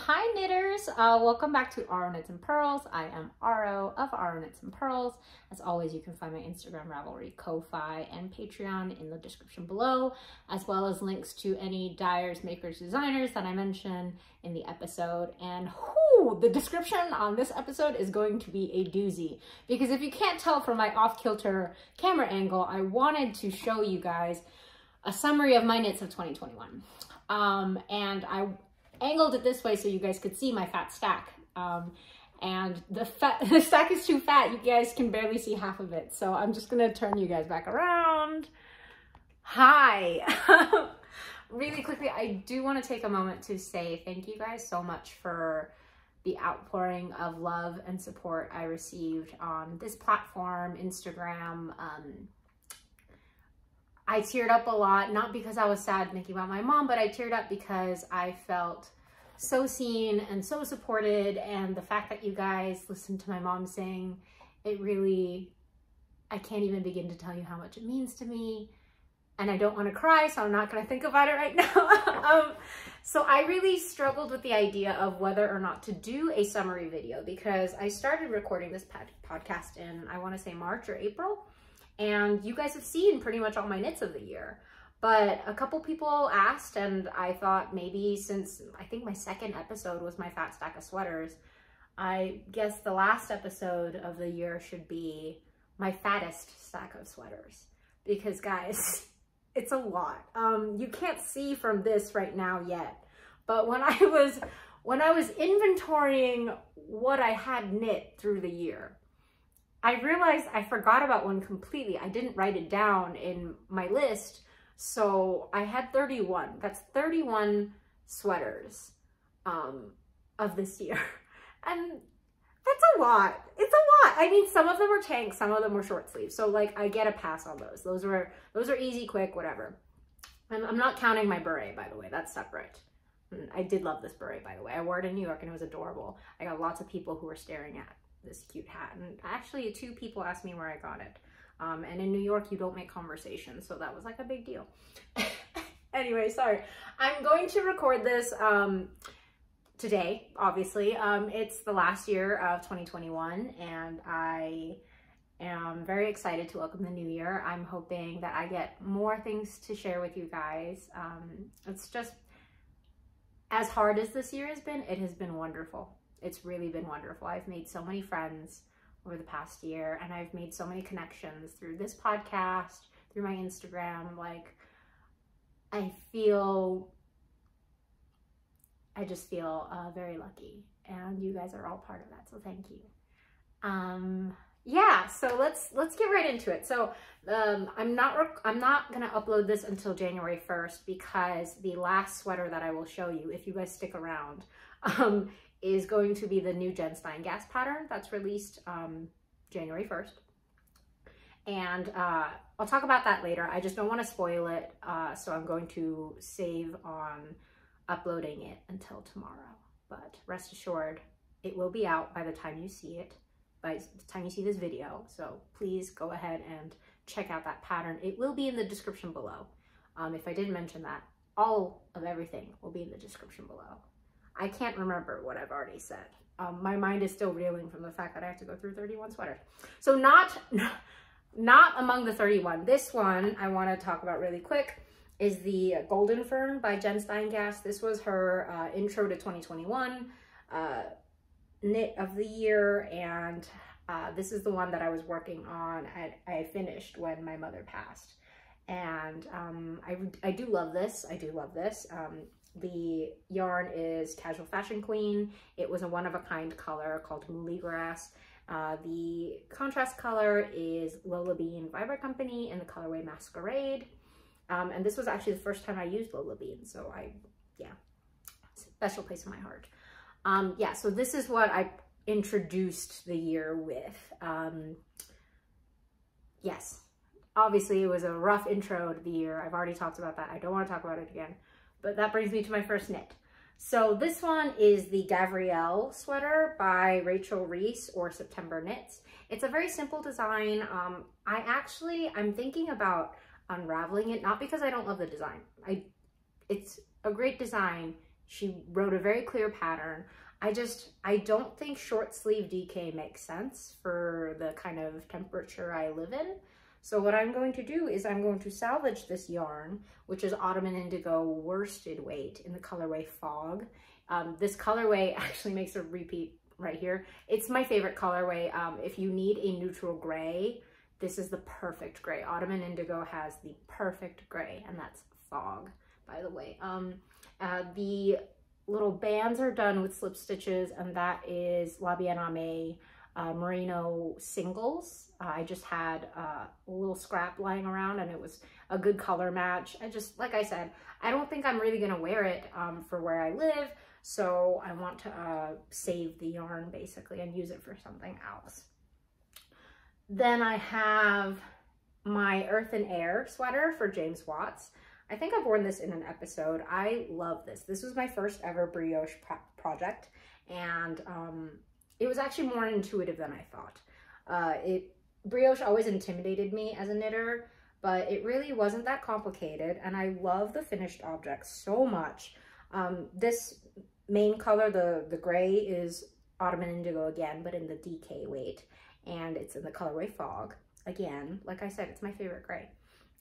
hi knitters, welcome back to Aro Knits and Pearls. I am Aro of Aro Knits and Pearls. As always, you can find my Instagram, Ravelry, Ko-Fi, and Patreon in the description below, as well as links to any dyers, makers, designers that I mention in the episode. And the description on this episode is going to be a doozy, because if you can't tell from my off-kilter camera angle, I wanted to show you guys a summary of my knits of 2021. And I angled it this way so you guys could see my fat stack. And the stack is too fat. You guys can barely see half of it. So I'm just gonna turn you guys back around. Hi. Really quickly, I do want to take a moment to say thank you guys so much for the outpouring of love and support I received on this platform, Instagram. I teared up a lot, not because I was sad thinking about my mom, but I teared up because I felt so seen and so supported. And the fact that you guys listened to my mom sing, it really, I can't even begin to tell you how much it means to me. And I don't want to cry, so I'm not going to think about it right now. So I really struggled with the idea of whether or not to do a summary video, because I started recording this podcast in, I want to say March or April. And you guys have seen pretty much all my knits of the year. But a couple people asked, and I thought maybe since I think my second episode was my fat stack of sweaters, I guess the last episode of the year should be my fattest stack of sweaters. Because guys, it's a lot. You can't see from this right now yet. But when I was inventorying what I had knit through the year, I realized I forgot about one completely. I didn't write it down in my list. So I had 31. That's 31 sweaters of this year. And that's a lot. It's a lot. I mean, some of them were tanks, some of them were short sleeves. So like I get a pass on those. Those are easy, quick, whatever. And I'm not counting my beret, by the way. That's separate. And I did love this beret, by the way. I wore it in New York and it was adorable. I got lots of people who were staring at this cute hat, and actually 2 people asked me where I got it, and in New York you don't make conversation, so that was like a big deal. Anyway, sorry, I'm going to record this today, obviously. It's the last year of 2021 and I am very excited to welcome the new year. I'm hoping that I get more things to share with you guys. It's just, as hard as this year has been, it has been wonderful. It's really been wonderful. I've made so many friends over the past year, and I've made so many connections through this podcast, through my Instagram. Like, I just feel very lucky, and you guys are all part of that, so thank you. Yeah, so let's get right into it. So I'm not gonna upload this until January 1st, because the last sweater that I will show you, if you guys stick around, is going to be the new Jenn Steingass pattern that's released January 1st. And I'll talk about that later. I just don't want to spoil it, so I'm going to save on uploading it until tomorrow. But rest assured, it will be out by the time you see it, by the time you see this video. So please go ahead and check out that pattern. It will be in the description below. If I didn't mention that, all of everything will be in the description below. I can't remember what I've already said. My mind is still reeling from the fact that I have to go through 31 sweaters. So not among the 31. This one I want to talk about really quick is the Goldenfern by Jenn Steingass. This was her intro to 2021 knit of the year, and this is the one that I was working on. I finished when my mother passed, and I do love this. I do love this. The yarn is Casual Fashion Queen. It was a one-of-a-kind color called Mooly Grass. The contrast color is Lola Bean Fiber Company in the colorway Masquerade. And this was actually the first time I used Lola Bean, so yeah, special place in my heart. Yeah, so this is what I introduced the year with. Yes, obviously it was a rough intro to the year. I've already talked about that. I don't want to talk about it again. But that brings me to my first knit. So this one is the Gabrielle sweater by Rachel Reese, or September Knits. It's a very simple design. I'm thinking about unraveling it, not because I don't love the design. It's a great design. She wrote a very clear pattern. I don't think short sleeve DK makes sense for the kind of temperature I live in. So what I'm going to do is I'm going to salvage this yarn, which is Autumn and Indigo worsted weight in the colorway Fog. This colorway actually makes a repeat right here. It's my favorite colorway. If you need a neutral gray, this is the perfect gray. Autumn and Indigo has the perfect gray, and that's Fog, by the way. The little bands are done with slip stitches, and that is La Bien Aimée merino singles. I just had a little scrap lying around, and it was a good color match. Like I said, I don't think I'm really gonna wear it for where I live, so I want to save the yarn basically and use it for something else. Then I have my Earth and Air sweater for James Watts. I think I've worn this in an episode. I love this. This was my first ever brioche project, and it was actually more intuitive than I thought. Brioche always intimidated me as a knitter, but it really wasn't that complicated, and I love the finished object so much. This main color, the gray, is Autumn and Indigo again, but in the DK weight, and it's in the colorway Fog. Again, like I said, it's my favorite gray.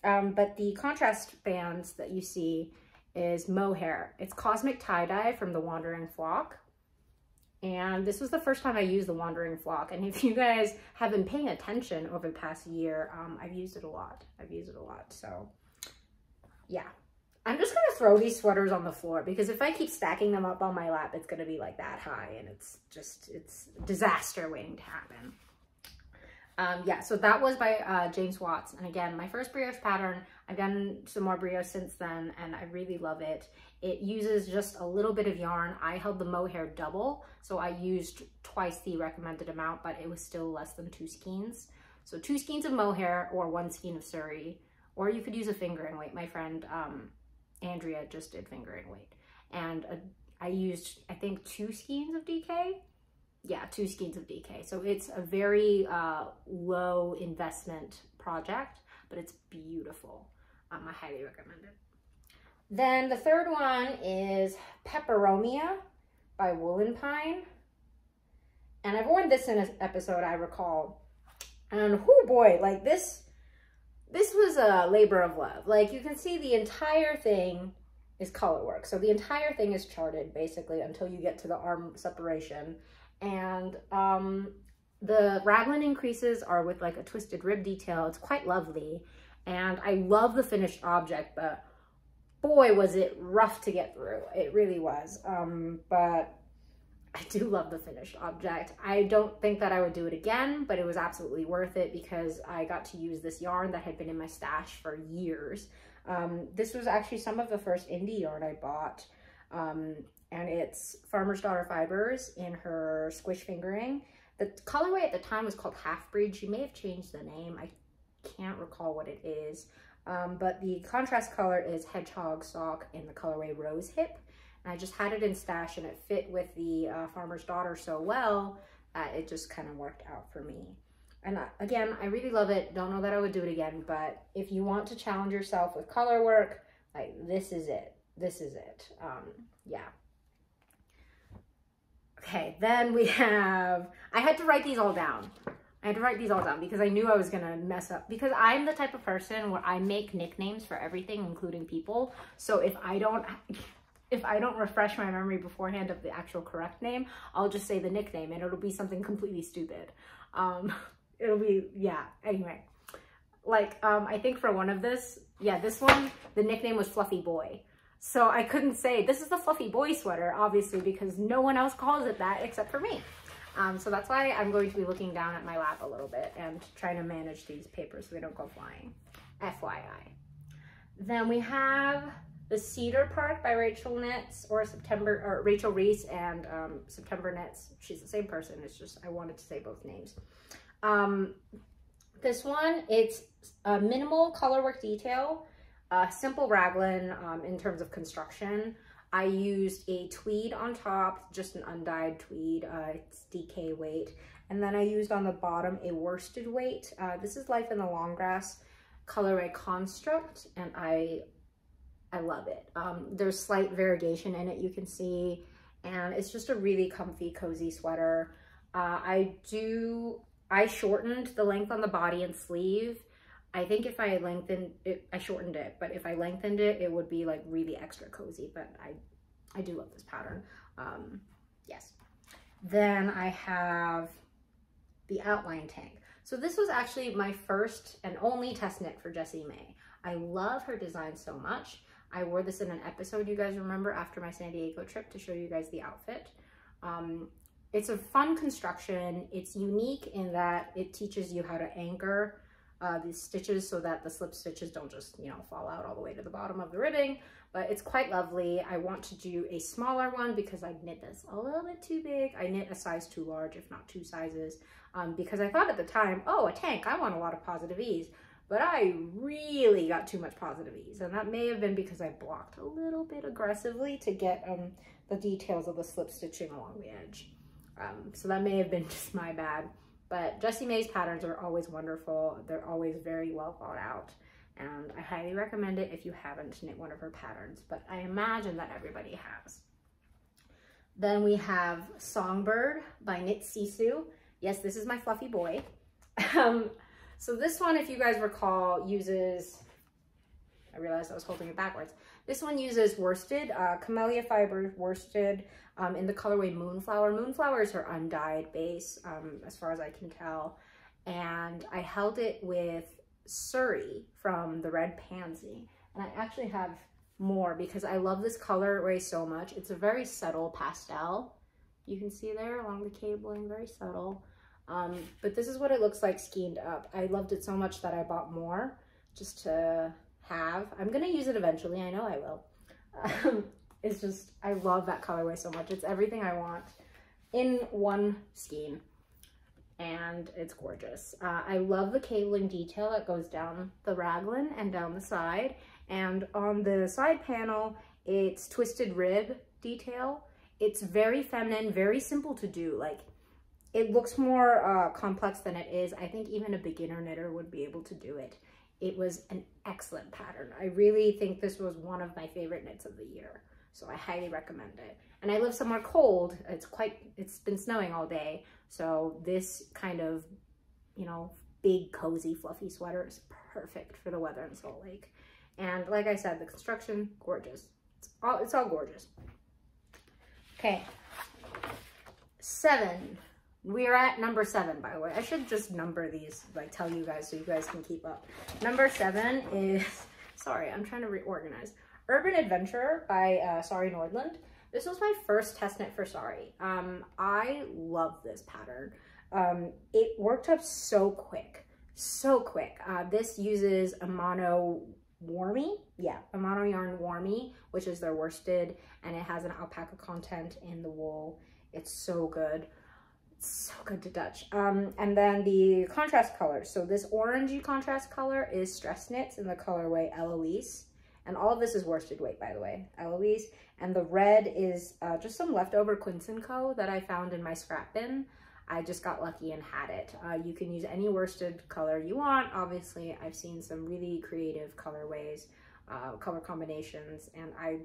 But the contrast bands that you see is mohair. It's Cosmic Tie-Dye from the Wandering Flock. And this was the first time I used the Wandering Flock. And if you guys have been paying attention over the past year, I've used it a lot. So yeah. I'm just gonna throw these sweaters on the floor, because if I keep stacking them up on my lap, it's gonna be like that high, and it's disaster waiting to happen. Yeah, so that was by James Watts. And again, my first brioche pattern. I've done some more brioche since then, and I really love it. It uses just a little bit of yarn. I held the mohair double, so I used twice the recommended amount, but it was still less than 2 skeins. So 2 skeins of mohair or 1 skein of Sari, or you could use a fingering weight. My friend Andrea just did fingering weight. And I used, I think, 2 skeins of DK. Yeah, 2 skeins of DK. So it's a very low investment project, but it's beautiful. I highly recommend it. Then the third one is Peperomia by Woolen Pine. And I've worn this in an episode, I recall. And oh boy, like this was a labor of love. Like, you can see the entire thing is color work. So the entire thing is charted basically until you get to the arm separation. And the raglan increases are with like a twisted rib detail. It's quite lovely. And I love the finished object, but boy, was it rough to get through. It really was. But I do love the finished object. I don't think that I would do it again, but it was absolutely worth it because I got to use this yarn that had been in my stash for years. This was actually some of the first indie yarn I bought. And it's Farmer's Daughter Fibers in her squish fingering. The colorway at the time was called Half Breed. She may have changed the name. I can't recall what it is. But the contrast color is Hedgehog Sock in the colorway Rose Hip. And I just had it in stash, and it fit with the Farmer's Daughter so well that it just kind of worked out for me. And again, I really love it. Don't know that I would do it again, but if you want to challenge yourself with color work, like, this is it. This is it. Yeah. Okay, then we have, I had to write these all down. Because I knew I was gonna mess up, because I'm the type of person where I make nicknames for everything, including people. So if I don't refresh my memory beforehand of the actual correct name, I'll just say the nickname and it'll be something completely stupid. It'll be, yeah, anyway. Like, I think for one of this one, the nickname was Fluffy Boy. So I couldn't say, this is the Fluffy Boy sweater, obviously, because no one else calls it that except for me. So that's why I'm going to be looking down at my lap a little bit and trying to manage these papers so they don't go flying. FYI. Then we have the Cedar Park by Rachel Knits, or Rachel Reese and September Knits. She's the same person. It's just I wanted to say both names. This one, it's a minimal color work detail, simple raglan in terms of construction. I used a tweed on top, just an undyed tweed. It's DK weight. And then I used on the bottom a worsted weight. This is Life in the Long Grass colorway Construct. And I I love it. There's slight variegation in it, you can see, and it's just a really comfy, cozy sweater. I shortened the length on the body and sleeve. I think if I lengthened it, I shortened it, but if I lengthened it, it would be like really extra cozy, but I do love this pattern. Yes. Then I have the outline tank. So this was actually my first and only test knit for Jessie Mae. I love her design so much. I wore this in an episode, you guys remember, after my San Diego trip to show you guys the outfit. It's a fun construction. It's unique in that it teaches you how to anchor these stitches so that the slip stitches don't just, you know, fall out all the way to the bottom of the ribbing, but it's quite lovely. I want to do a smaller one because I knit this a little bit too big. I knit a size too large, if not 2 sizes, because I thought at the time, oh, a tank, I want a lot of positive ease, but I really got too much positive ease, and that may have been because I blocked a little bit aggressively to get the details of the slip stitching along the edge. So that may have been just my bad. But Jessie Mae's patterns are always wonderful. They're always very well thought out. And I highly recommend it if you haven't knit one of her patterns, but I imagine that everybody has. Then we have Songbird by Knit Sisu. Yes, this is my fluffy boy. So this one, if you guys recall, uses, I realized I was holding it backwards. This one uses worsted, Camellia fiber worsted, in the colorway Moonflower. Moonflower is her undyed base, as far as I can tell. And I held it with Sari from the Red Pansy. And I actually have more because I love this colorway so much. It's a very subtle pastel. You can see there along the cabling, very subtle. But this is what it looks like skeined up. I loved it so much that I bought more just to have. I'm gonna use it eventually, I know I will. It's just, I love that colorway so much. It's everything I want in one skein, and it's gorgeous. I love the cabling detail that goes down the raglan and down the side, and on the side panel, it's twisted rib detail. It's very feminine, very simple to do. Like, it looks more complex than it is. I think even a beginner knitter would be able to do it. It was an excellent pattern. I really think this was one of my favorite knits of the year. So I highly recommend it. And I live somewhere cold. It's been snowing all day. So this kind of, you know, big, cozy, fluffy sweater is perfect for the weather in Salt Lake. And like I said, the construction, gorgeous. It's all gorgeous. Okay. 7. We are at number 7, by the way. I should just number these, like tell you guys so you guys can keep up. Number 7 is, sorry, I'm trying to reorganize. Urban Adventurer by Sari Nordlund. This was my first test knit for Sari. I love this pattern. It worked up so quick, so quick. This uses a mono warmy, a mono yarn warmy, which is their worsted, and it has an alpaca content in the wool. It's so good. It's so good to touch. And then the contrast colors. So this orangey contrast color is Stress Knits in the colorway Eloise. And all of this is worsted weight, by the way, Eloise. And the red is just some leftover Quince & Co. that I found in my scrap bin. I just got lucky and had it. You can use any worsted color you want. Obviously, I've seen some really creative colorways, color combinations, and I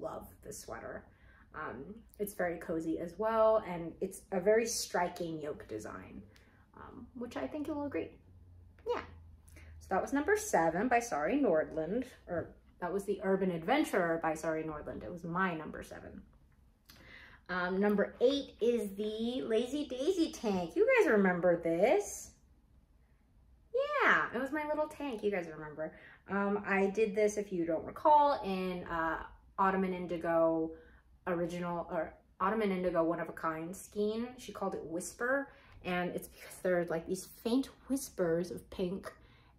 love this sweater. It's very cozy as well, and it's a very striking yoke design, which I think you'll agree. Yeah. So that was number 7 by Sari Nordlund, or that was the Urban Adventurer by Sari Nordlund. It was my number 7. Number 8 is the Lazy Daisy tank. You guys remember this? Yeah, it was my little tank. You guys remember. I did this, if you don't recall, in Autumn and Indigo original, or Autumn and Indigo one of a kind skein. She called it Whisper, and it's because there are like these faint whispers of pink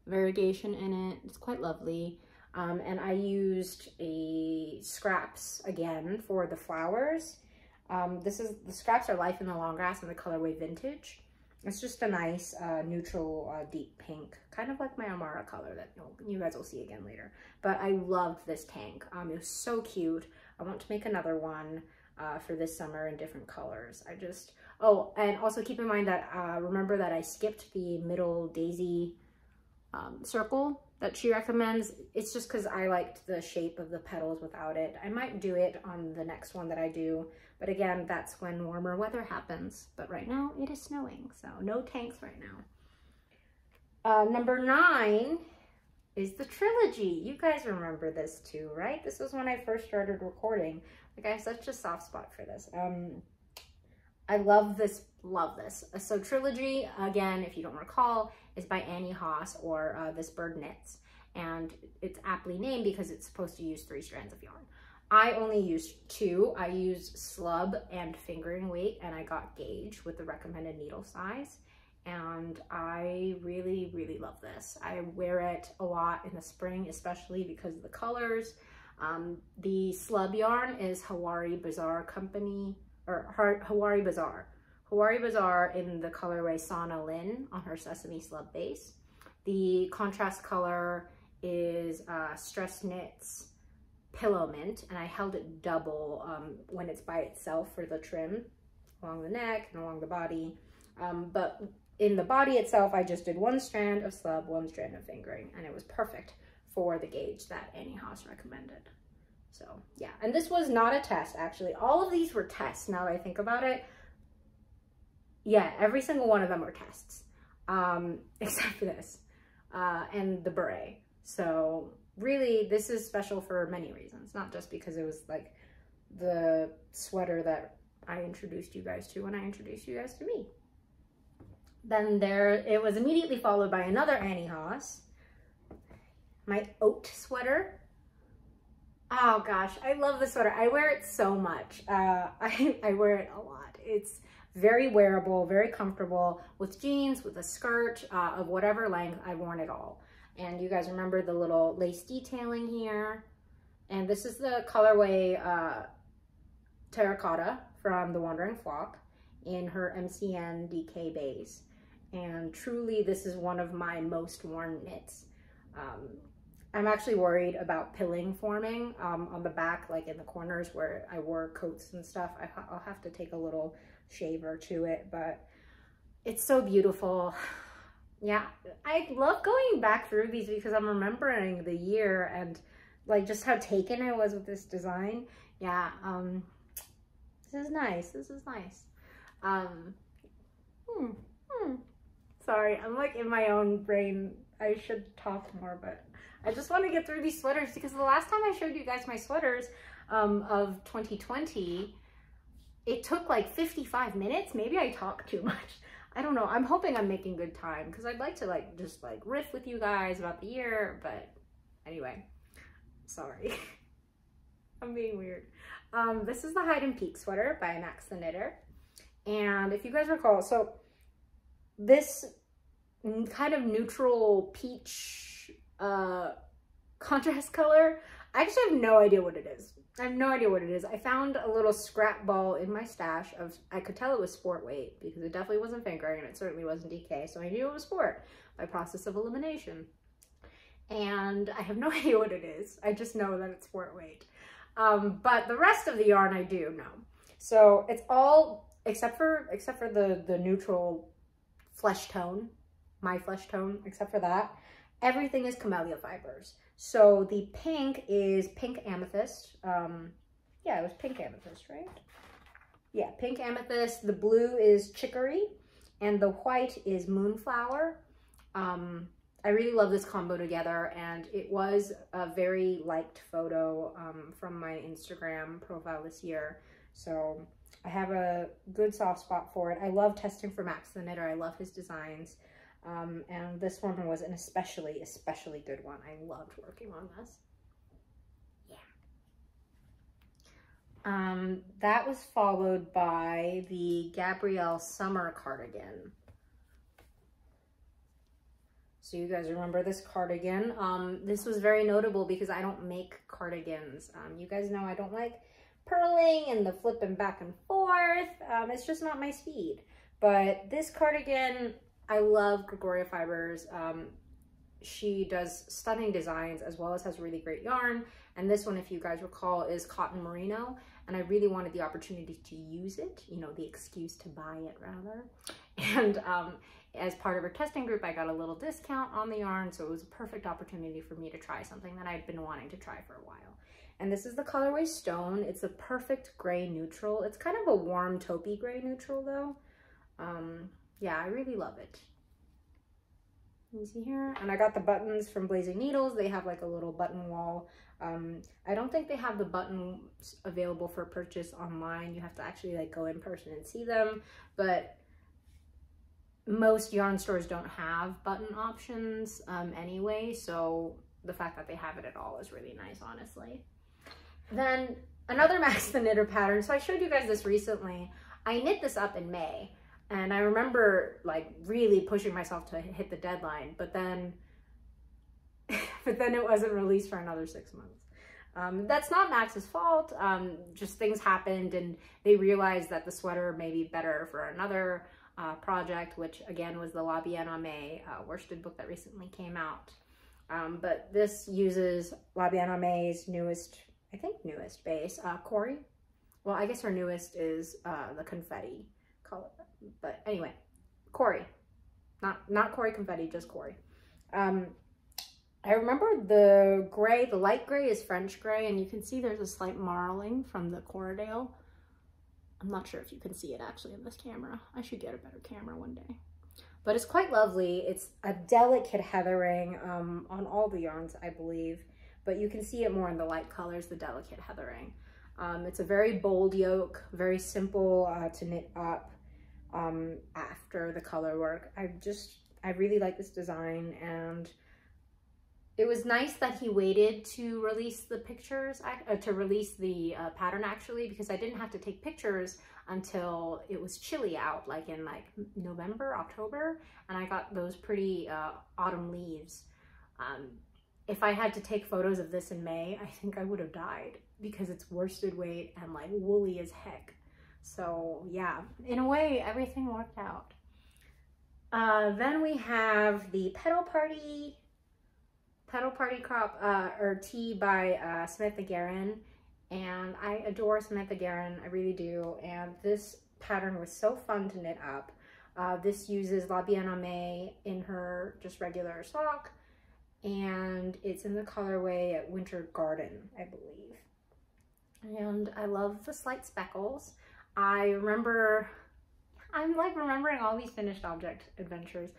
variegation in it. It's quite lovely. And I used a scraps again for the flowers. The scraps are Life in the Long Grass in the colorway Vintage. It's just a nice neutral deep pink, kind of like my Amara color that you guys will see again later. But I loved this tank. It was so cute. I want to make another one for this summer in different colors. Oh, and also keep in mind that remember that I skipped the middle daisy circle that she recommends. It's just because I liked the shape of the petals without it. I might do it on the next one that I do, but again, that's when warmer weather happens. But right now it is snowing, so no tanks right now. Number 9 is the Trilogy. You guys remember this too, right? This was when I first started recording. Like, I have such a soft spot for this. I love this, love this. So Trilogy, again, if you don't recall, is by Annie Haas, or This Bird Knits. And it's aptly named because it's supposed to use 3 strands of yarn. I only used 2. I used slub and fingering weight, and I got gauge with the recommended needle size. And I really, really love this. I wear it a lot in the spring, especially because of the colors. The slub yarn is Hawari Bazaar Company, or Hawari Bazaar. Hawari Bazaar in the colorway Sana Lin on her Sesame Slub base. The contrast color is Stress Knits Pillow Mint, and I held it double when it's by itself for the trim along the neck and along the body. But in the body itself, I just did 1 strand of slub, 1 strand of fingering, and it was perfect for the gauge that Annie Haas recommended. So yeah, and this was not a test, actually. All of these were tests, now that I think about it. Yeah, every single one of them were tests, except for this, and the beret. So really, this is special for many reasons, not just because it was like the sweater that I introduced you guys to when I introduced you guys to me. Then it was immediately followed by another Annie Haas, my oat sweater. Oh gosh, I love this sweater. I wear it so much. I wear it a lot. It's very wearable, very comfortable with jeans, with a skirt of whatever length. I've worn it all. And you guys remember the little lace detailing here. And this is the colorway Terracotta from the Wandering Flock in her MCN DK base. And truly, this is one of my most worn knits. I'm actually worried about pilling forming on the back, like in the corners where I wore coats and stuff. I'll have to take a little shaver to it, but it's so beautiful. Yeah, I love going back through these because I'm remembering the year and like just how taken I was with this design. Yeah, this is nice. This is nice. Sorry, I'm like in my own brain. I should talk more, but I just want to get through these sweaters because the last time I showed you guys my sweaters of 2020, it took like 55 minutes. Maybe I talk too much. I don't know. I'm hoping I'm making good time because I'd like to like just like riff with you guys about the year, but anyway, sorry. I'm being weird. This is the Hide and Peak sweater by Max the Knitter. And if you guys recall, so this kind of neutral peach contrast color, I actually have no idea what it is. I have no idea what it is. I found a little scrap ball in my stash of, I could tell it was sport weight because it definitely wasn't fingering and it certainly wasn't DK, so I knew it was sport by process of elimination. And I have no idea what it is. I just know that it's sport weight. But the rest of the yarn I do know. So it's all, except for the neutral flesh tone, my flesh tone, except for that, everything is camellia fibers. So the pink is pink amethyst. Yeah, it was pink amethyst, right? Yeah, pink amethyst. The blue is chicory and the white is moonflower. I really love this combo together, and it was a very liked photo from my Instagram profile this year. So I have a good soft spot for it. I love testing for Max the Knitter. I love his designs. And this one was an especially good one. I loved working on this. Yeah. That was followed by the Gabrielle summer cardigan. So you guys remember this cardigan. This was very notable because I don't make cardigans. You guys know I don't like purling and the flipping back and forth. It's just not my speed. But this cardigan, I love Gregoria Fibers. She does stunning designs as well as has really great yarn. And this one, if you guys recall, is cotton merino. And I really wanted the opportunity to use it, you know, the excuse to buy it rather. And as part of her testing group, I got a little discount on the yarn, so it was a perfect opportunity for me to try something that I'd been wanting to try for a while. And this is the colorway Stone. It's a perfect gray neutral. It's kind of a warm taupey gray neutral though. Yeah, I really love it. You see here? And I got the buttons from Blazing Needles. They have like a little button wall. I don't think they have the buttons available for purchase online. You have to actually like go in person and see them, but most yarn stores don't have button options anyway, so the fact that they have it at all is really nice, honestly. Then another Max the Knitter pattern. So I showed you guys this recently. I knit this up in May, and I remember like really pushing myself to hit the deadline, but then it wasn't released for another 6 months. That's not Max's fault. Just things happened, and they realized that the sweater may be better for another project, which again was the Lea Mae worsted book that recently came out. But this uses Lea Mae's newest, I think newest base, Cori. Well, I guess her newest is the confetti color, but anyway, Cori, not Cori confetti, just Cori. I remember the gray, the light gray is French gray, and you can see there's a slight marling from the Corridale. I'm not sure if you can see it actually in this camera. I should get a better camera one day. But it's quite lovely. It's a delicate heathering on all the yarns, I believe, but you can see it more in the light colors, the delicate heathering. It's a very bold yoke, very simple to knit up after the color work. I really like this design, and it was nice that he waited to release the pictures, to release the pattern actually, because I didn't have to take pictures until it was chilly out, like in like November, October, and I got those pretty autumn leaves. If I had to take photos of this in May, I think I would have died because it's worsted weight and like woolly as heck. So yeah, in a way, everything worked out. Then we have the Petal Party Crop or Tee by Samantha Guerin, and I adore Samantha Guerin, I really do, and this pattern was so fun to knit up. This uses Lea Mae in her just regular sock, and it's in the colorway Winter Garden, I believe. And I love the slight speckles. I'm like remembering all these finished object adventures.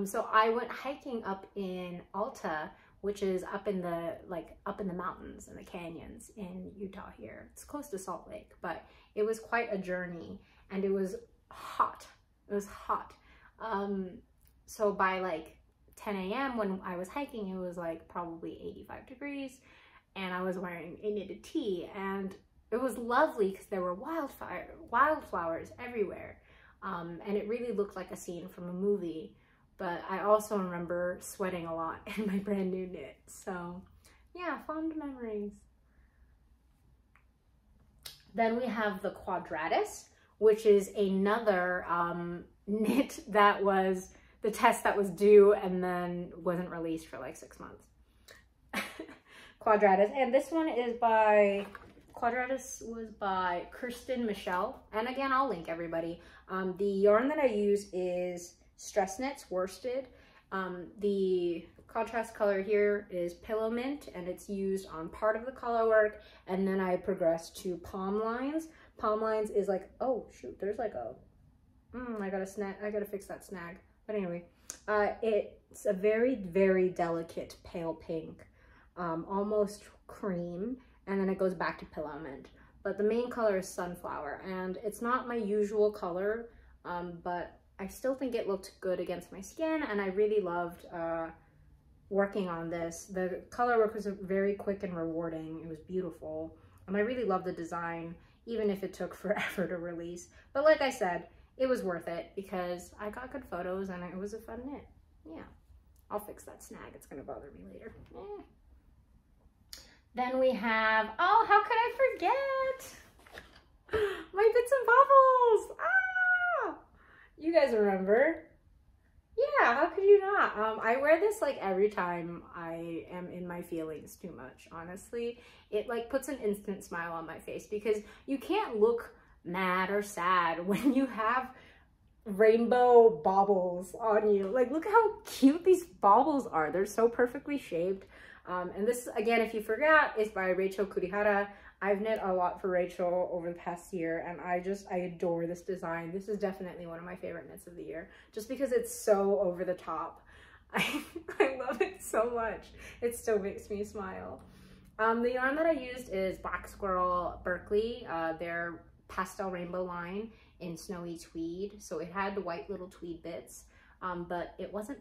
So I went hiking up in Alta, which is up in the mountains and the canyons in Utah here. It's close to Salt Lake, but it was quite a journey, and it was hot. It was hot. So by like 10 a.m. when I was hiking, it was like probably 85 degrees, and I was wearing a knitted tee, and it was lovely because there were wildflowers everywhere. And it really looked like a scene from a movie. But I also remember sweating a lot in my brand new knit. So yeah, fond memories. Then we have the Quadratis, which is another knit that was the test that was due and then wasn't released for like 6 months. Quadratis, and this one is by, Quadratis was by Kirsten-Michele. And again, I'll link everybody. The yarn that I use is Stress Knits worsted. The contrast color here is Pillow Mint, and it's used on part of the color work, and then I progressed to Palm Lines. Palm Lines is like, oh shoot, there's like a, I gotta fix that snag. But anyway, it's a very, very delicate pale pink, almost cream, and then it goes back to Pillow Mint. But the main color is Sunflower, and it's not my usual color, but I still think it looked good against my skin, and I really loved working on this. The color work was very quick and rewarding. It was beautiful, and I really loved the design, even if it took forever to release. But like I said, it was worth it because I got good photos and it was a fun knit. Yeah, I'll fix that snag. It's gonna bother me later. Then we have, oh, how could I forget? My Bits and Bobbles! Ah! You guys remember? Yeah, how could you not? I wear this like every time I am in my feelings too much, honestly. It like puts an instant smile on my face because you can't look mad or sad when you have rainbow baubles on you. Like, look how cute these baubles are. They're so perfectly shaped. And this, again, if you forgot, is by Rachel Kurihara. I've knit a lot for Rachel over the past year, and I adore this design. This is definitely one of my favorite knits of the year, just because it's so over the top. I love it so much. It still makes me smile. The yarn that I used is Black Squirrel Berkeley, their pastel rainbow line in snowy tweed. So it had the white little tweed bits, but it wasn't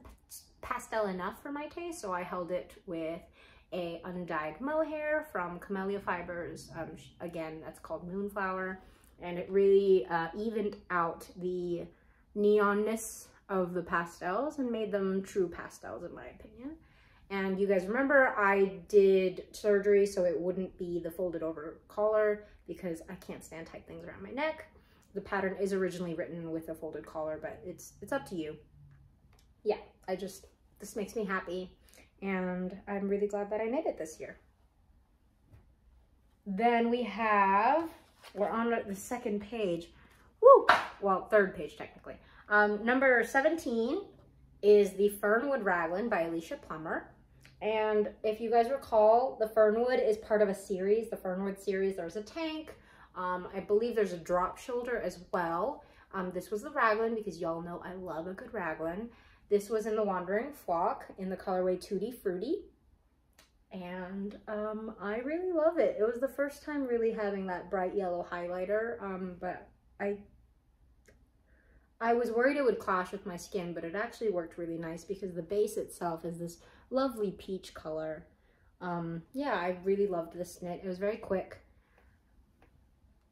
pastel enough for my taste, so I held it with a undyed mohair from Camellia Fibers. Again, that's called Moonflower, and it really evened out the neonness of the pastels and made them true pastels, in my opinion. And you guys remember I did surgery so it wouldn't be the folded over collar, because I can't stand tight things around my neck. The pattern is originally written with a folded collar, but it's up to you. Yeah, this makes me happy, and I'm really glad that I knit it this year. Then we're on the second page. Woo! Well, third page technically. Number 17 is the Fernwood Raglan by Alicia Plummer. And if you guys recall, the Fernwood is part of a series, the Fernwood series. There's a tank. I believe there's a drop shoulder as well. This was the Raglan, because y'all know I love a good Raglan. This was in the Wandering Flock in the colorway Tutti Frutti. And I really love it. It was the first time really having that bright yellow highlighter, but I was worried it would clash with my skin, but it actually worked really nice because the base itself is this lovely peach color. Yeah, I really loved this knit. It was very quick.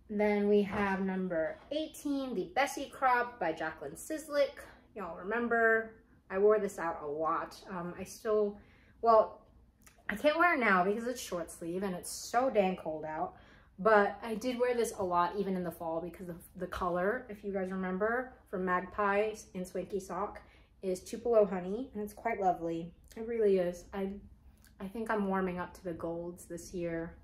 Then we have number 18, the Bessie Crop by Jacqueline Sislick. Y'all remember, I wore this out a lot. Well, I can't wear it now because it's short sleeve and it's so dang cold out. But I did wear this a lot even in the fall because of the color, if you guys remember, from Magpie in Swanky Sock, is Tupelo Honey, and it's quite lovely. It really is. I think I'm warming up to the golds this year.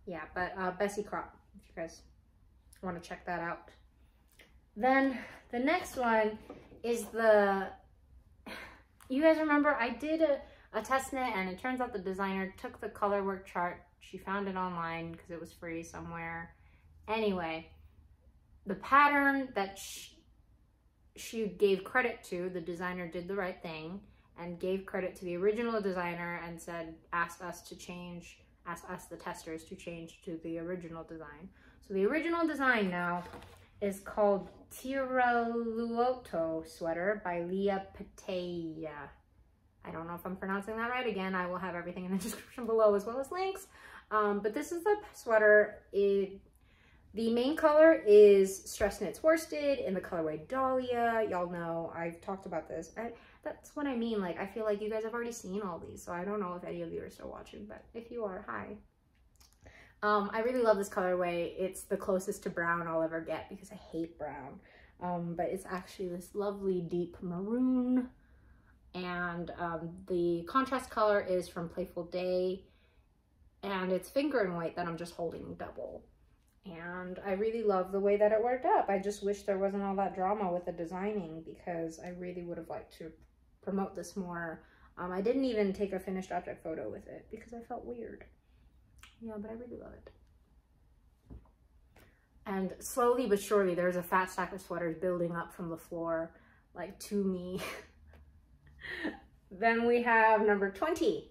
Yeah, but Bessie Crop, if you guys want to check that out. Then the next one is you guys remember I did a test knit, and it turns out the designer took the color work chart. She found it online because it was free somewhere. Anyway, the pattern that she gave credit to, the designer did the right thing and gave credit to the original designer and asked us, the testers, to change to the original design. So the original design now is called Luoto Sweater by Lea Petaja. I don't know if I'm pronouncing that right. Again, I will have everything in the description below as well as links. But this is the sweater. The main color is Stress Knits Worsted in the colorway Dahlia. Y'all know I've talked about this. That's what I mean. Like, I feel like you guys have already seen all these, so I don't know if any of you are still watching, but if you are, hi. I really love this colorway. It's the closest to brown I'll ever get because I hate brown. But it's actually this lovely deep maroon. And the contrast color is from Playful Day, and it's finger and white that I'm just holding double. And I really love the way that it worked up. I just wish there wasn't all that drama with the designing, because I really would have liked to promote this more. I didn't even take a finished object photo with it because I felt weird. Yeah, but I really love it. And slowly but surely, there's a fat stack of sweaters building up from the floor, like, to me. Then we have number 20,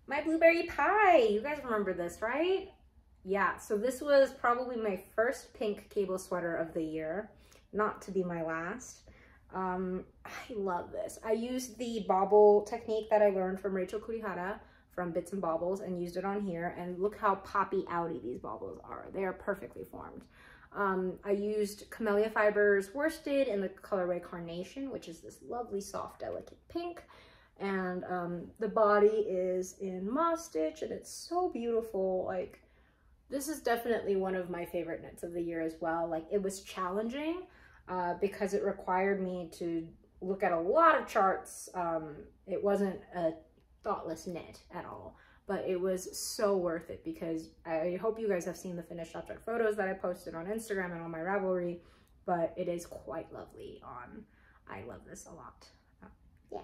My Blueberry Pie. You guys remember this, right? Yeah, so this was probably my first pink cable sweater of the year, not to be my last. I love this. I used the bobble technique that I learned from Rachel Kurihara from Bits and Bobbles and used it on here, and look how poppy outy these bobbles are. They are perfectly formed. I used Camellia Fibers Worsted in the colorway Carnation, which is this lovely, soft, delicate pink. And the body is in moss stitch, and it's so beautiful. Like, this is definitely one of my favorite knits of the year as well. Like, it was challenging because it required me to look at a lot of charts. It wasn't a thoughtless knit at all, but it was so worth it because I hope you guys have seen the finished object photos that I posted on Instagram and on my Ravelry. but it is quite lovely on. I love this a lot. Yeah.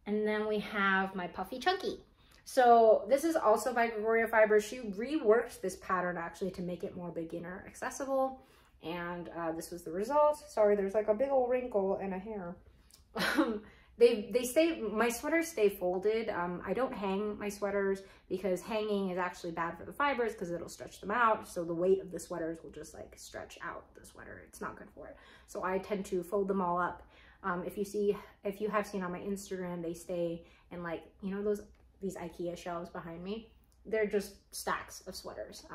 And then we have my Puffy Chunky. So this is also by Gregoria Fiber. She reworked this pattern actually to make it more beginner accessible. And this was the result. Sorry, there's like a big old wrinkle and a hair. They stay, my sweaters stay folded. I don't hang my sweaters because hanging is actually bad for the fibers because it'll stretch them out. So the weight of the sweaters will just like stretch out the sweater. It's not good for it. So I tend to fold them all up. If you have seen on my Instagram, they stay in like, you know, these IKEA shelves behind me. They're just stacks of sweaters.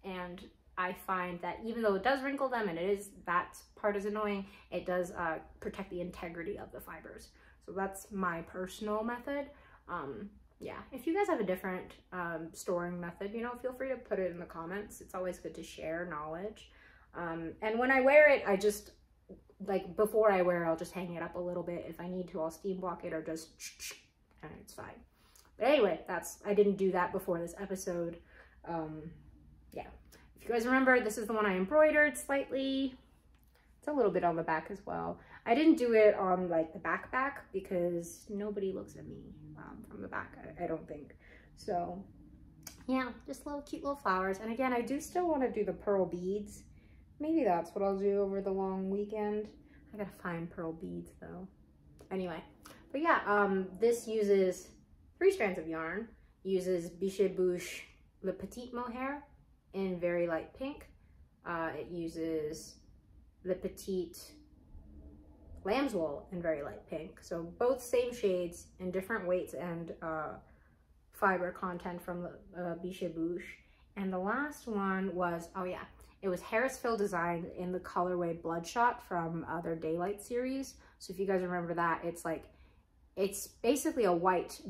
And I find that even though it does wrinkle them and that part is annoying, it does protect the integrity of the fibers. So that's my personal method. Yeah, if you guys have a different storing method, you know, feel free to put it in the comments. It's always good to share knowledge. And when I wear it, I just, like before I wear it, I'll just hang it up a little bit. If I need to, I'll steam block it or just, and it's fine. But anyway, I didn't do that before this episode. Yeah. If you guys remember, this is the one I embroidered slightly. It's a little bit on the back as well. I didn't do it on like the back because nobody looks at me from the back, I don't think. So yeah, just little cute little flowers. And again, I do still want to do the pearl beads. Maybe that's what I'll do over the long weekend. I gotta find pearl beads though. Anyway, but yeah, this uses 3 strands of yarn, uses Biche Bouche Le Petit Mohair in very light pink. It uses Le Petit Lamb's Wool in very light pink. So both same shades in different weights and fiber content from Biche Bouche. And the last one was, oh yeah, it was Harrisville Design in the colorway Bloodshot from their Daylight series. So if you guys remember that, it's basically a white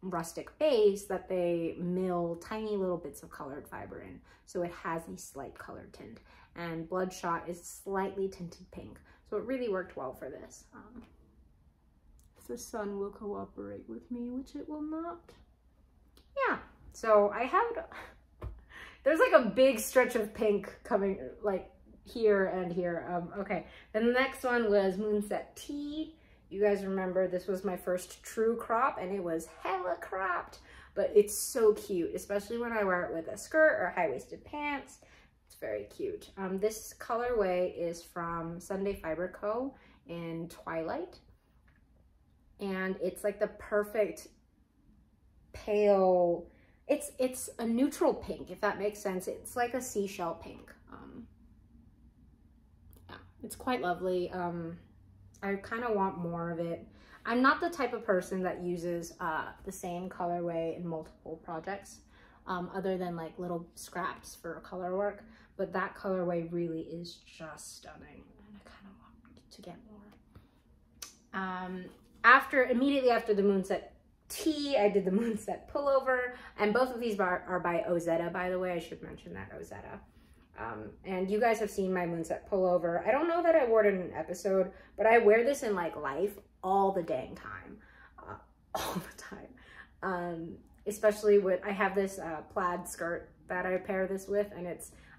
rustic base that they mill tiny little bits of colored fiber in. So it has a slight colored tint. And Bloodshot is slightly tinted pink. So it really worked well for this. If the sun will cooperate with me, which it will not. Yeah, so I have, there's like a big stretch of pink coming like here and here. Okay, then the next one was Moonset Tea. You guys remember this was my first true crop and it was hella cropped, but it's so cute, especially when I wear it with a skirt or high-waisted pants. It's very cute. This colorway is from Sunday Fiber Co. in Twilight. And it's like the perfect pale, it's a neutral pink, if that makes sense. It's like a seashell pink. Yeah, it's quite lovely. I kind of want more of it. I'm not the type of person that uses the same colorway in multiple projects, other than like little scraps for color work. But that colorway really is just stunning, and I kind of want to get more. Immediately after the Moonset Tea, I did the Moonset Pullover, and both of these are by Ozetta, by the way. I should mention that, Ozetta. And you guys have seen my Moonset Pullover. I don't know that I wore it in an episode, but I wear this in like life all the dang time. All the time. Especially with, I have this plaid skirt that I pair this with, and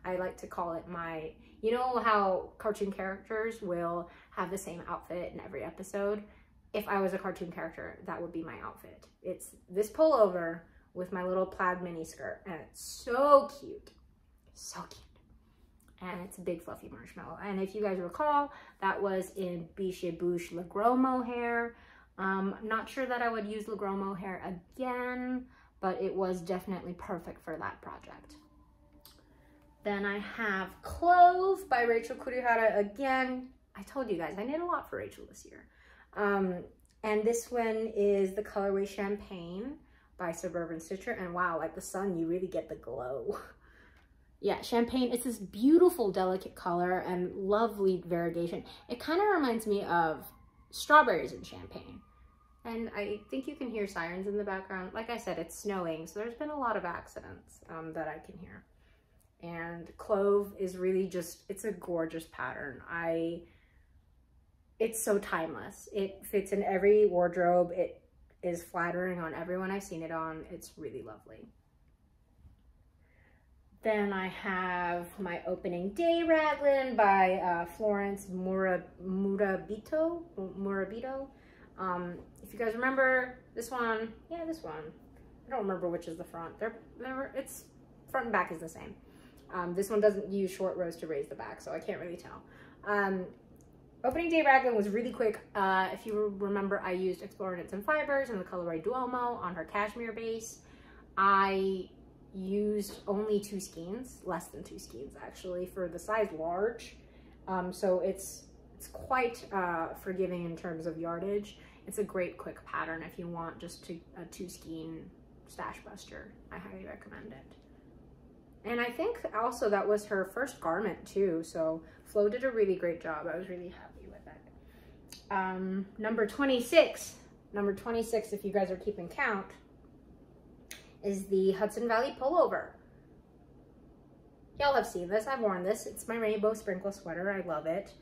I like to call it my, you know how cartoon characters will have the same outfit in every episode? If I was a cartoon character, that would be my outfit. It's this pullover with my little plaid mini skirt, and it's so cute. So cute. And it's a big fluffy marshmallow. And if you guys recall, that was in Biche Bouche Le Gros Mohair. Not sure that I would use Le Gros Mohair again, but it was definitely perfect for that project. Then I have Clove by Rachel Kurihara again. I told you guys, I knit a lot for Rachel this year. And this one is the colorway Champagne by Suburban Stitcher. And wow, like the sun, you really get the glow. Yeah, Champagne, it's this beautiful, delicate color and lovely variegation. It kind of reminds me of strawberries and champagne. And I think you can hear sirens in the background. Like I said, it's snowing, so there's been a lot of accidents that I can hear. And Clove is really just, it's a gorgeous pattern. It's so timeless. It fits in every wardrobe. It is flattering on everyone I've seen it on. It's really lovely. Then I have my opening day raglan by Florence Murabito. If you guys remember this one, yeah, this one. I don't remember which is the front. It's front and back is the same. This one doesn't use short rows to raise the back, so I can't really tell. Opening day raglan was really quick. If you remember, I used Explore Knits and Fibers in the colorway Duomo on her cashmere base. I used only 2 skeins, less than 2 skeins actually, for the size large. So it's quite forgiving in terms of yardage. It's a great quick pattern if you want just a 2 skein stash buster. I highly recommend it. And I think also that was her first garment too, so Flo did a really great job. I was really happy with it. Number 26, if you guys are keeping count, is the Hudson Valley Pullover. Y'all have seen this, I've worn this. It's my rainbow sprinkle sweater, I love it.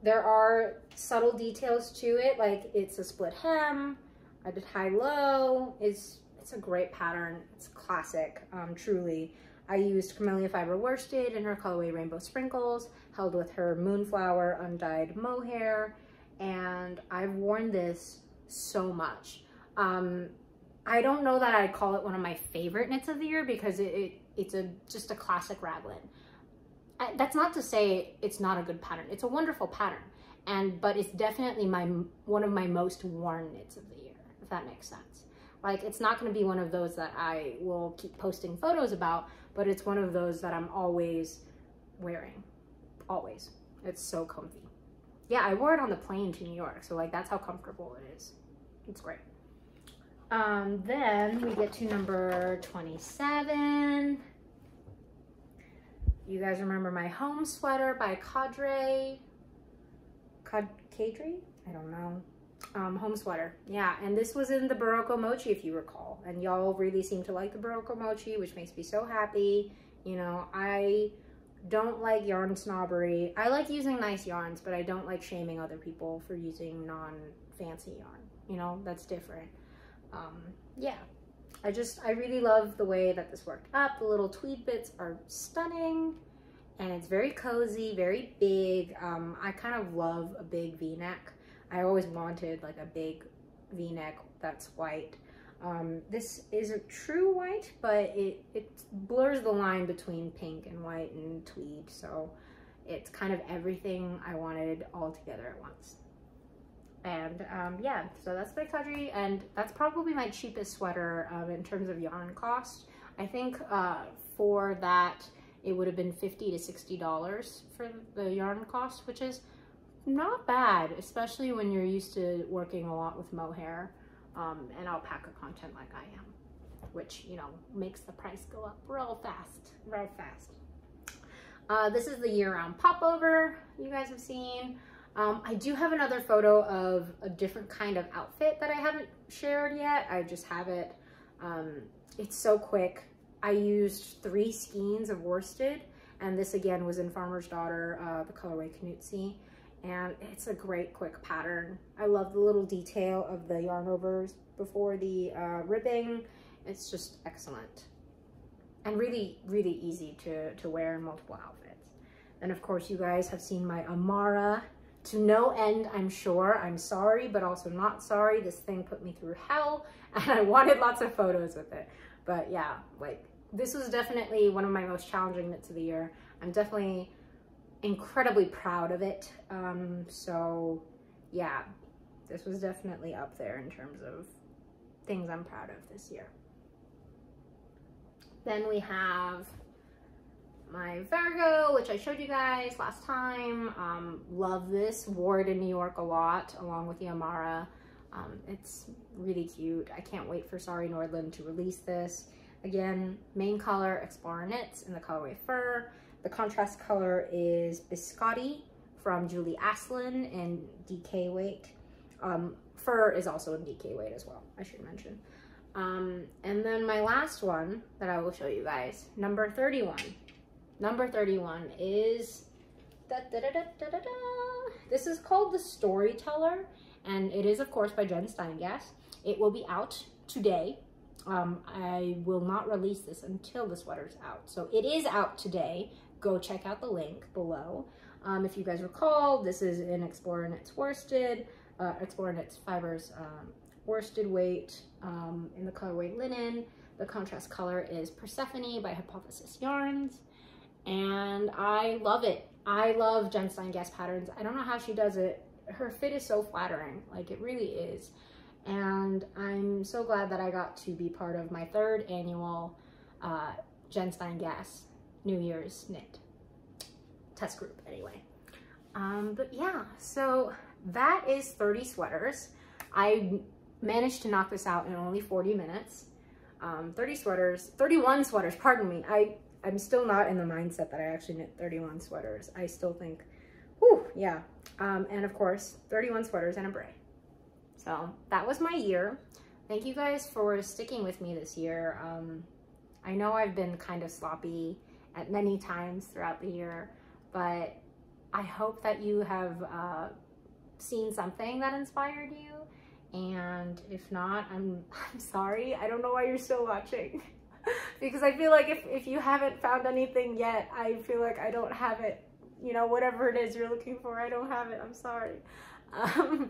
There are subtle details to it, like it's a split hem, I did high-low. It's a great pattern, it's classic, truly. I used Camellia Fiber worsted in her colorway Rainbow Sprinkles, held with her Moonflower undyed mohair, and I've worn this so much. I don't know that I'd call it one of my favorite knits of the year because it's just a classic raglan. That's not to say it's not a good pattern. It's a wonderful pattern, but it's definitely one of my most worn knits of the year, if that makes sense. Like, it's not going to be one of those that I will keep posting photos about, but it's one of those that I'm always wearing. Always. It's so comfy. Yeah, I wore it on the plane to New York, so like that's how comfortable it is. It's great. Then we get to number 27. You guys remember my home sweater by Cadre? I don't know. Home sweater. Yeah, and this was in the Barocco Mochi, if you recall. And y'all really seem to like the Barocco Mochi, which makes me so happy. You know, I don't like yarn snobbery. I like using nice yarns, but I don't like shaming other people for using non-fancy yarn. You know, that's different. Yeah, I really love the way that this worked up. The little tweed bits are stunning, and it's very cozy, very big. I kind of love a big V-neck. I always wanted like a big V-neck that's white. This isn't true white, but it blurs the line between pink and white and tweed, so it's kind of everything I wanted all together at once. And yeah, so that's by Cadre, and that's probably my cheapest sweater in terms of yarn cost. I think for that it would have been $50 to $60 for the yarn cost, which is not bad, especially when you're used to working a lot with mohair and alpaca content like I am, which, you know, makes the price go up real fast, real fast. This is the year-round popover you guys have seen. I do have another photo of a different kind of outfit that I haven't shared yet. I just have it. It's so quick. I used 3 skeins of worsted, and this again was in Farmer's Daughter, the colorway Knutsi, and it's a great quick pattern. I love the little detail of the yarn overs before the ribbing. It's just excellent and really, really easy to wear in multiple outfits. And of course, you guys have seen my Amara to no end, I'm sure. I'm sorry, but also not sorry. This thing put me through hell, and I wanted lots of photos with it. But yeah, like, this was definitely one of my most challenging knits of the year. I'm definitely incredibly proud of it. So yeah, this was definitely up there in terms of things I'm proud of this year. Then we have my Virgo, which I showed you guys last time. Love this, wore it in New York a lot along with the Amara. It's really cute. I can't wait for Sari Nordlund to release this. Again, main color Explorer Knits in the colorway Fur. The contrast color is Biscotti from Julie Aslin in DK weight. Fur is also in DK weight as well, I should mention. And then my last one that I will show you guys, number 31. Number 31 is, this is called The Storyteller, and it is of course by Jenn Steingass. It will be out today. I will not release this until the sweater's out. So it is out today. Go check out the link below. If you guys recall, this is an Explore Knits worsted, Explore Knits Fibers worsted weight in the colorway linen. The contrast color is Persephone by Hypothesis Yarns, and I love it. I love Jenn Steingass patterns. I don't know how she does it. Her fit is so flattering, like it really is. And I'm so glad that I got to be part of my 3rd annual Jenn Steingass New Year's knit test group anyway. But yeah, so that is 30 sweaters. I managed to knock this out in only 40 minutes. 31 sweaters, pardon me. I'm still not in the mindset that I actually knit 31 sweaters. I still think, whew, yeah. And of course, 31 sweaters and a braid. So that was my year. Thank you guys for sticking with me this year. I know I've been kind of sloppy at many times throughout the year, but I hope that you have seen something that inspired you. And if not, I'm sorry. I don't know why you're still watching. Because I feel like if you haven't found anything yet, I feel like I don't have it. You know, whatever it is you're looking for, I don't have it. I'm sorry.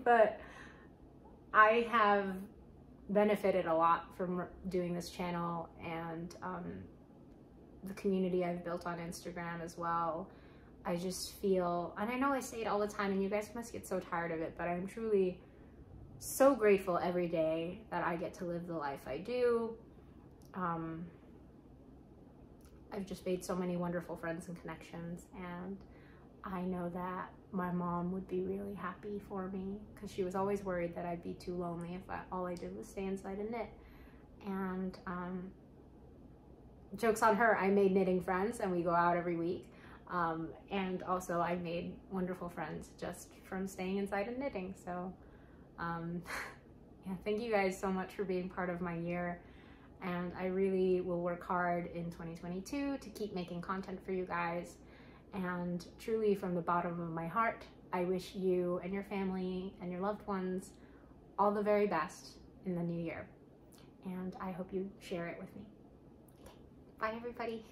But I have benefited a lot from doing this channel, and the community I've built on Instagram as well. I just feel, and I know I say it all the time and you guys must get so tired of it, but I'm truly so grateful every day that I get to live the life I do. I've just made so many wonderful friends and connections, and I know that my mom would be really happy for me, because she was always worried that I'd be too lonely if all I did was stay inside and knit. And joke's on her, I made knitting friends and we go out every week. And also I made wonderful friends just from staying inside and knitting. So yeah, thank you guys so much for being part of my year. And I really will work hard in 2022 to keep making content for you guys. And truly, from the bottom of my heart, I wish you and your family and your loved ones all the very best in the new year. And I hope you share it with me. Okay. Bye, everybody.